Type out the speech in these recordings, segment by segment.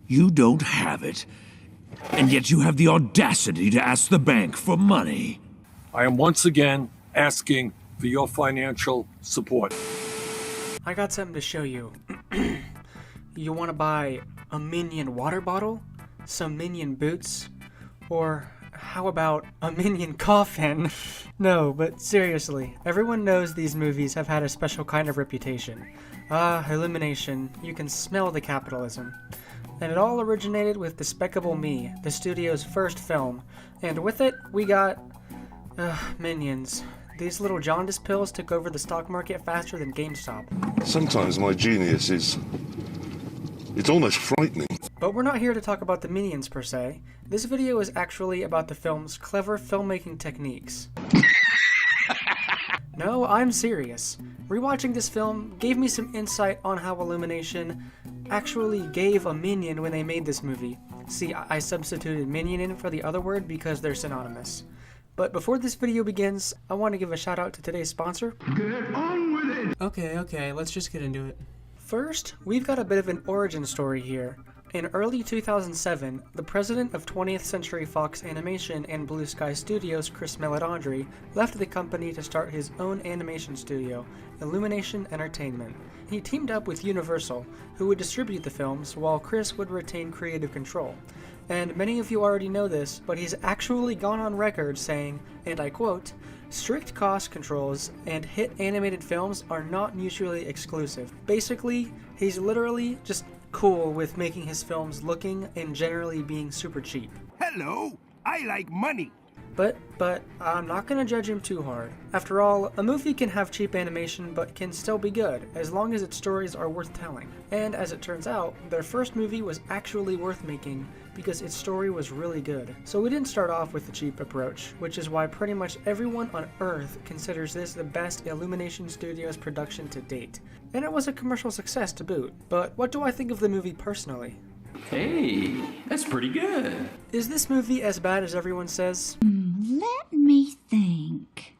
You don't have it, and yet you have the audacity to ask the bank for money. I am once again asking for your financial support. I got something to show you. You want to buy a Minion water bottle? Some Minion boots? Or how about a Minion coffin? No, but seriously, everyone knows these movies have had a special kind of reputation. Illumination. You can smell the capitalism. And it all originated with Despicable Me, the studio's first film. And with it, we got... Minions. These little jaundice pills took over the stock market faster than GameStop. Sometimes my genius is... it's almost frightening. But we're not here to talk about the Minions per se. This video is actually about the film's clever filmmaking techniques. No, I'm serious. Rewatching this film gave me some insight on how Illumination actually gave a minion when they made this movie. See, I substituted minion in for the other word because they're synonymous. But before this video begins, I want to give a shout out to today's sponsor. Get on with it! Okay, let's just get into it. First, we've got a bit of an origin story here. In early 2007, the president of 20th Century Fox Animation and Blue Sky Studios, Chris Meledandri, left the company to start his own animation studio, Illumination Entertainment. He teamed up with Universal, who would distribute the films while Chris would retain creative control. And many of you already know this, but he's actually gone on record saying, and I quote, "Strict cost controls and hit animated films are not mutually exclusive." Basically, he's literally just cool with making his films looking and generally being super cheap. Hello, I like money. But I'm not gonna judge him too hard. After all, a movie can have cheap animation but can still be good, as long as its stories are worth telling. And as it turns out, their first movie was actually worth making because its story was really good. So we didn't start off with the cheap approach, which is why pretty much everyone on Earth considers this the best Illumination Studios production to date. And it was a commercial success to boot. But what do I think of the movie personally? Hey, that's pretty good. Is this movie as bad as everyone says? Let me think.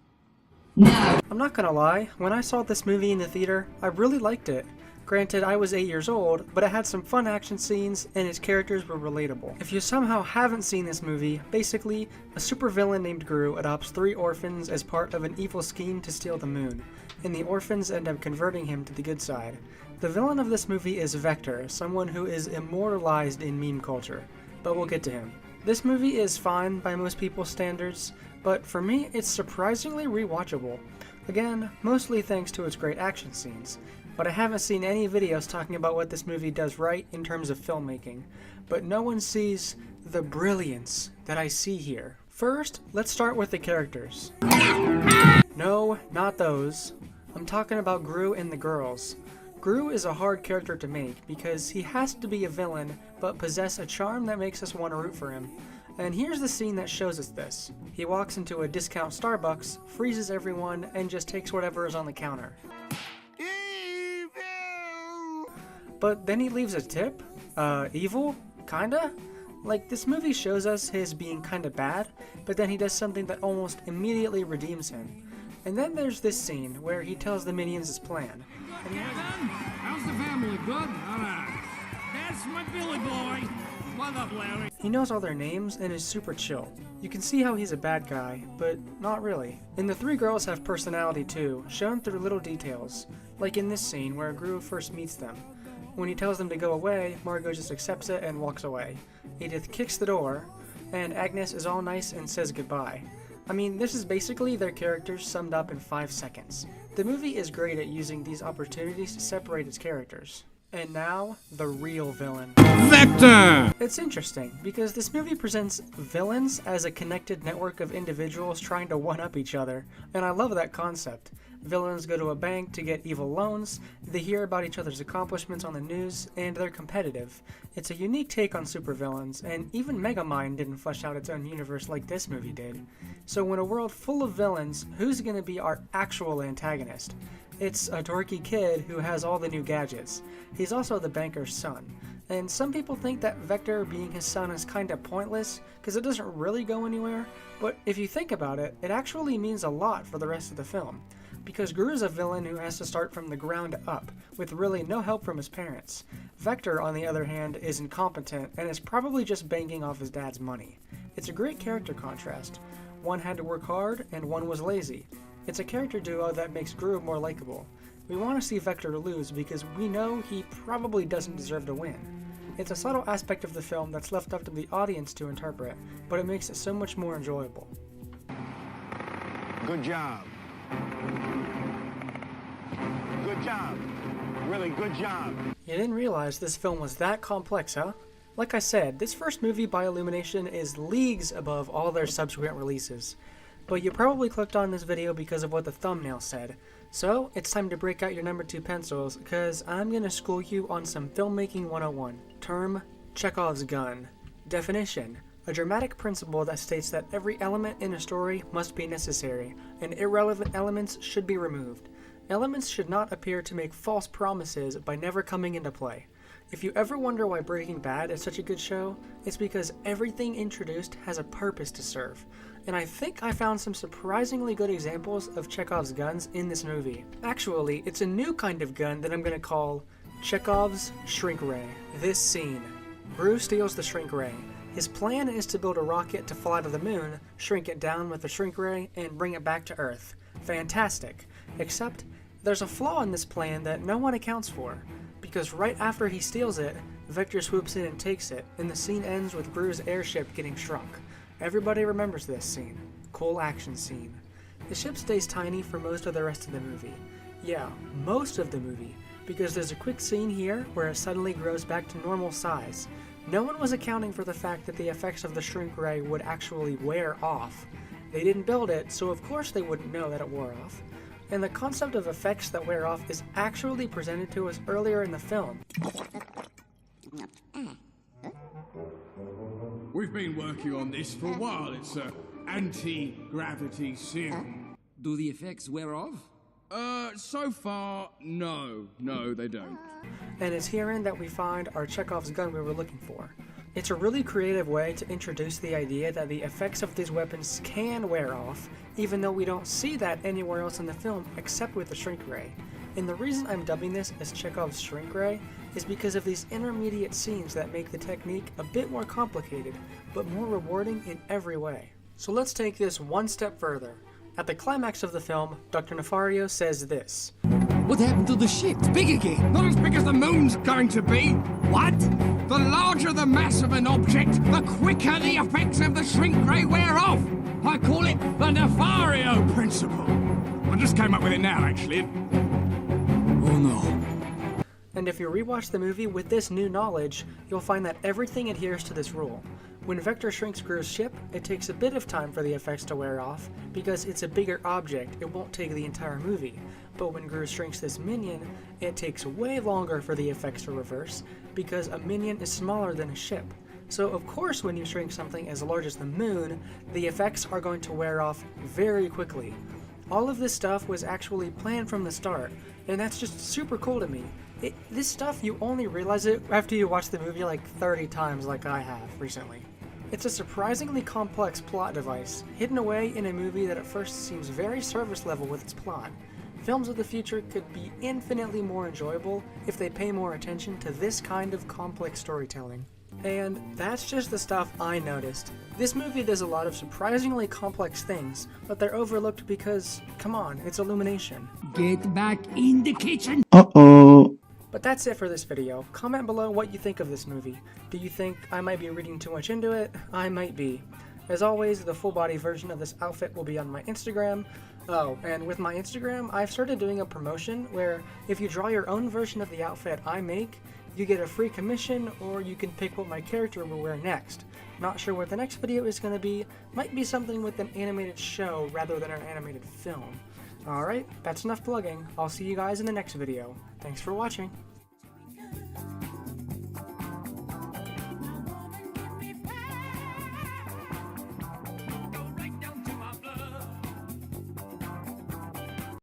No. I'm not gonna lie, when I saw this movie in the theater, I really liked it. Granted, I was 8 years old, but it had some fun action scenes and its characters were relatable. If you somehow haven't seen this movie, basically, a supervillain named Gru adopts 3 orphans as part of an evil scheme to steal the moon, and the orphans end up converting him to the good side. The villain of this movie is Vector, someone who is immortalized in meme culture, but we'll get to him. This movie is fine by most people's standards, but for me, it's surprisingly rewatchable. Again, mostly thanks to its great action scenes, but I haven't seen any videos talking about what this movie does right in terms of filmmaking, but no one sees the brilliance that I see here. First, let's start with the characters. No, not those. I'm talking about Gru and the girls. Gru is a hard character to make because he has to be a villain but possess a charm that makes us want to root for him. And here's the scene that shows us this. He walks into a discount Starbucks, freezes everyone, and just takes whatever is on the counter. Evil! But then he leaves a tip? Evil? Kinda? Like, this movie shows us his being kinda bad, but then he does something that almost immediately redeems him. And then there's this scene where he tells the minions his plan. And How's the family? Good? Alright. That's my Billy boy. What up, Larry? he knows all their names and is super chill. You can see how he's a bad guy, but not really. And the 3 girls have personality too, shown through little details, like in this scene where Gru first meets them. When he tells them to go away, Margot just accepts it and walks away. Edith kicks the door, and Agnes is all nice and says goodbye. I mean, this is basically their characters summed up in 5 seconds. The movie is great at using these opportunities to separate its characters. And now, the real villain. Vector! It's interesting, because this movie presents villains as a connected network of individuals trying to one-up each other, and I love that concept. Villains go to a bank to get evil loans, they hear about each other's accomplishments on the news, and they're competitive. It's a unique take on supervillains, and even Megamind didn't flesh out its own universe like this movie did. So in a world full of villains, who's gonna be our actual antagonist? It's a dorky kid who has all the new gadgets. He's also the banker's son. And some people think that Vector being his son is kinda pointless, because it doesn't really go anywhere, but if you think about it, it actually means a lot for the rest of the film. because Gru's a villain who has to start from the ground up, with really no help from his parents. Vector, on the other hand, is incompetent and is probably just banking off his dad's money. It's a great character contrast. One had to work hard, and one was lazy. It's a character duo that makes Gru more likable. We want to see Vector lose because we know he probably doesn't deserve to win. It's a subtle aspect of the film that's left up to the audience to interpret, but it makes it so much more enjoyable. Good job. Good job. Really good job. You didn't realize this film was that complex, huh? Like I said, this first movie by Illumination is leagues above all their subsequent releases. But you probably clicked on this video because of what the thumbnail said. So, it's time to break out your number 2 pencils, because I'm going to school you on some filmmaking 101. Term, Chekhov's gun. Definition, a dramatic principle that states that every element in a story must be necessary, and irrelevant elements should be removed. Elements should not appear to make false promises by never coming into play. If you ever wonder why Breaking Bad is such a good show, it's because everything introduced has a purpose to serve. And I think I found some surprisingly good examples of Chekhov's guns in this movie. Actually, it's a new kind of gun that I'm going to call Chekhov's Shrink Ray. This scene. Gru steals the Shrink Ray. His plan is to build a rocket to fly to the moon, shrink it down with the Shrink Ray, and bring it back to Earth. Fantastic. Except, there's a flaw in this plan that no one accounts for. Because right after he steals it, Vector swoops in and takes it, and the scene ends with Gru's airship getting shrunk. Everybody remembers this scene. Cool action scene. The ship stays tiny for most of the rest of the movie. Yeah, most of the movie, because there's a quick scene here where it suddenly grows back to normal size. No one was accounting for the fact that the effects of the Shrink Ray would actually wear off. They didn't build it, so of course they wouldn't know that it wore off. And the concept of effects that wear off is actually presented to us earlier in the film. We've been working on this for a while. It's a anti-gravity serum. Do the effects wear off? So far, no, they don't. And it's herein that we find our Chekhov's gun we were looking for. It's a really creative way to introduce the idea that the effects of these weapons can wear off, even though we don't see that anywhere else in the film except with the Shrink Ray. And the reason I'm dubbing this as Chekhov's Shrink Ray is because of these intermediate scenes that make the technique a bit more complicated, but more rewarding in every way. So let's take this one step further. At the climax of the film, Dr. Nefario says this. What happened to the ship? It's big again. Not as big as the moon's going to be. What? The larger the mass of an object, the quicker the effects of the Shrink Ray wear off. I call it the Nefario principle. I just came up with it now, actually. Oh no. And if you rewatch the movie with this new knowledge, you'll find that everything adheres to this rule. When Vector shrinks Gru's ship, it takes a bit of time for the effects to wear off, because it's a bigger object, it won't take the entire movie. But when Gru shrinks this minion, it takes way longer for the effects to reverse, because a minion is smaller than a ship. So of course when you shrink something as large as the moon, the effects are going to wear off very quickly. All of this stuff was actually planned from the start, and that's just super cool to me. This stuff, you only realize it after you watch the movie like 30 times like I have recently. It's a surprisingly complex plot device, hidden away in a movie that at first seems very surface level with its plot. Films of the future could be infinitely more enjoyable if they pay more attention to this kind of complex storytelling. And that's just the stuff I noticed. This movie does a lot of surprisingly complex things, but they're overlooked because, come on, it's Illumination. Get back in the kitchen. But that's it for this video. Comment below what you think of this movie. Do you think I might be reading too much into it? I might be. As always, the full body version of this outfit will be on my Instagram. Oh, and with my Instagram, I've started doing a promotion where if you draw your own version of the outfit I make, you get a free commission, or you can pick what my character will wear next. Not sure what the next video is going to be. Might be something with an animated show rather than an animated film. Alright, that's enough plugging. I'll see you guys in the next video. Thanks for watching.